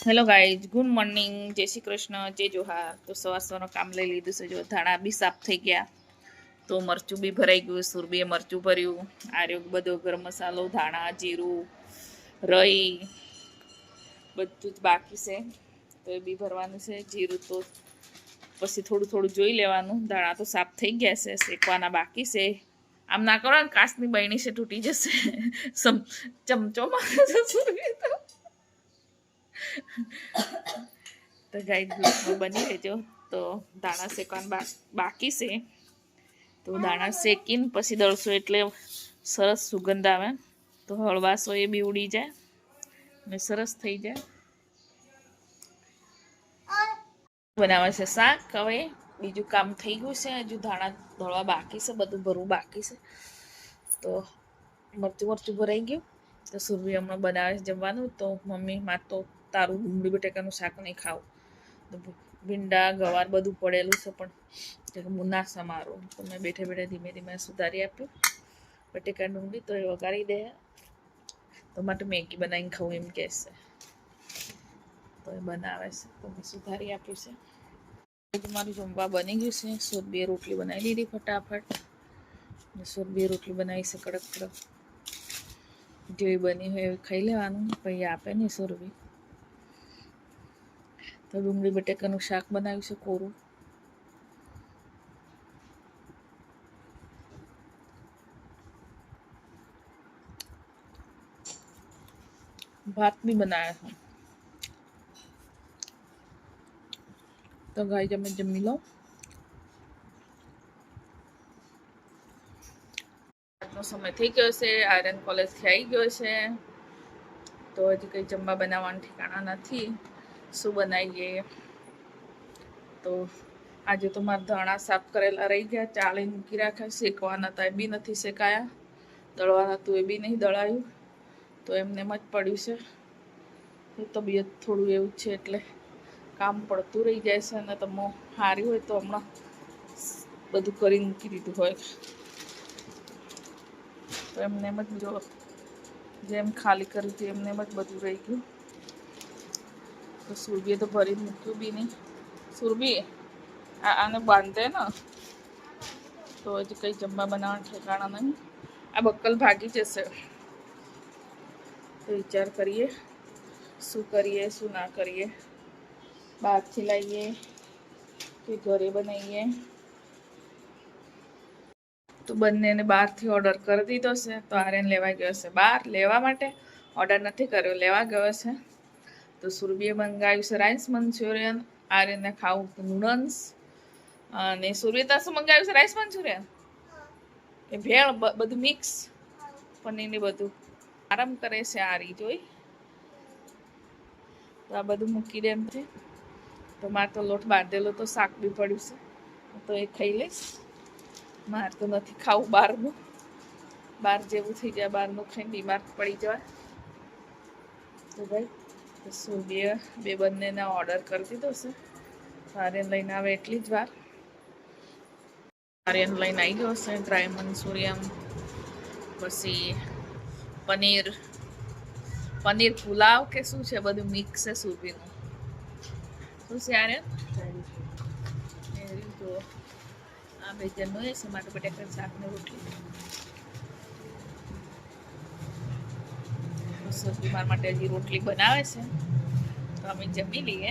Hello guys, good morning, જય શ્રી કૃષ્ણ, જય જોહાર. તો સવારનું કામ લઈ લીધું છે. જો ધાણા બી સાફ થઈ ગયા, તો મરચું બી ભરાઈ ગયું, સુરબીએ મરચું ભર્યું, આર્યો બધો ગરમ મસાલો, ધાણા, જીરું, રઈ બધું જ બાકી છે, તો એ બી ભરવાનું છે. જીરું તો પછી થોડું થોડું જોઈ લેવાનું. ધાણા તો સાફ થઈ ગયા છે, શેકવાના બાકી છે. આમ ના કરો ને, કાચની બહેણી છે, તૂટી જશે. ચમચો મારે સુરભી તો ગાય બની રહેજો. તો દાણા શેકવાનું બાકી છે, તો દાણા શેકીને પછી દળશો એટલે સરસ સુગંધ આવે. તો હળવાશો એ બી ઉડી જાય અને સરસ થઈ જાય. બનાવે છે શાક. હવે બીજું કામ થઈ ગયું છે, હજુ ધાણા દળવા બાકી છે, બધું ભરવું બાકી છે. તો મરચું ભરાઈ ગયું. તો સુરભી હમણાં બનાવે છે જમવાનું. તો મમ્મી માં તો તારું ડુંગળી બટેકાનું શાક નહીં ખાવું, તો ભીંડા ગવાર બધું પડેલું છે, પણ હું ના સમારું. તો મેં બેઠે બેઠે ધીમે ધીમે સુધારી આપ્યું બટેકા ડુંગળી. તો એ વગાડી દે, તો માટે મેગી બનાવીને ખાવું એમ કહેશે. તો એ બનાવે છે, તો મેં સુધારી આપ્યું છે. મારું જમવા બની ગયું છે. સુરભીએ રોટલી બનાવી દીધી ફટાફટ. સુરભીએ રોટલી બનાવી છે કડક કડક, જેવી બની હોય એવી ખાઈ લેવાનું. પછી આપે ને સુરભી. તો ડુંગળી બટેકાનું શાક બનાવ્યું છે કોરું. ભાત બી બનાવ્યા છે. તો ગાય તમે જમી લો. આજનો સમય થઈ ગયો છે, આર્યન કોલેજથી આવી ગયો છે. તો હજી કંઈ જમવા બનાવવાનું ઠેકાણા નથી. શું બનાવીએ? તો આજે તો મારા ધાણા સાફ કરેલા રહી ગયા, ચાળી મૂકી રાખ્યા. શેકવાના હતા, એ બી નથી શેકાયા. દળવાના હતું, એ બી નહીં દળાયું. તો એમને એમ જ પડ્યું છે. તબિયત થોડું એવું છે એટલે કામ પડતું રહી જાય છે. અને તમે સારી હોય તો હમણાં બધું કરી મૂકી દીધું હોય. તો એમને એમ જ જો જેમ ખાલી કર્યું હતું એમને એમ જ બધું રહી ગયું. તો સુરભીએ તો ભરીને મૂક્યું બી નહીં. સુરભી આને બાંધે ને, તો હજી કંઈ જમવા બનાવવાનું ઠેકાણા નહીં. આ બક્કલ ભાગી જશે. તો વિચાર કરીએ શું કરીએ શું ના કરીએ. બહારથી લાવીએ કે ઘરે બનાવીએ. તો બંનેને બહારથી ઓર્ડર કરી દીધો છે. તો આર્યન લેવા ગયો છે બહાર લેવા માટે. ઓર્ડર નથી કર્યો, લેવા ગયો છે. તો સુરભીએ મંગાવ્યું છે રાઈસ મંચુરિયન, આર્યનને ખાવું નૂડલ્સ. અને સુરભી તો શું મંગાવ્યું છે? રાઈસ મંચુરિયન એ ભેળ બધું મિક્સ પનીર ને બધું. આરામ કરે છે આરી જોઈ. તો આ બધું મૂકી દે એમ છે. તો મારે તો લોટ બાંધેલો, તો શાક બી પડ્યું છે, તો એ ખાઈ લઈશ. મારે તો નથી ખાવું બહારનું. બહાર જેવું થઈ જાય, બહારનું ખાઈને બીમાર પડી જવાય. તો ભાઈ સુરભીએ બે બંનેને ઓર્ડર કરી દીધો છે. આર્યન લઈને આવે એટલી જ વાર. આર્યન લઈને આવી ગયો છે ડ્રાય મંચુરિયન, પછી પનીર પુલાવ કે શું છે, બધું મિક્સ છે સુરભીનું. શું છે આર્યન? જો આ બે જણનું એ છે, માટે બટેકા શાક ને રોટલી. સુરભી મારા માટે હજી રોટલી બનાવે છે, તો અમે જમી લઈએ.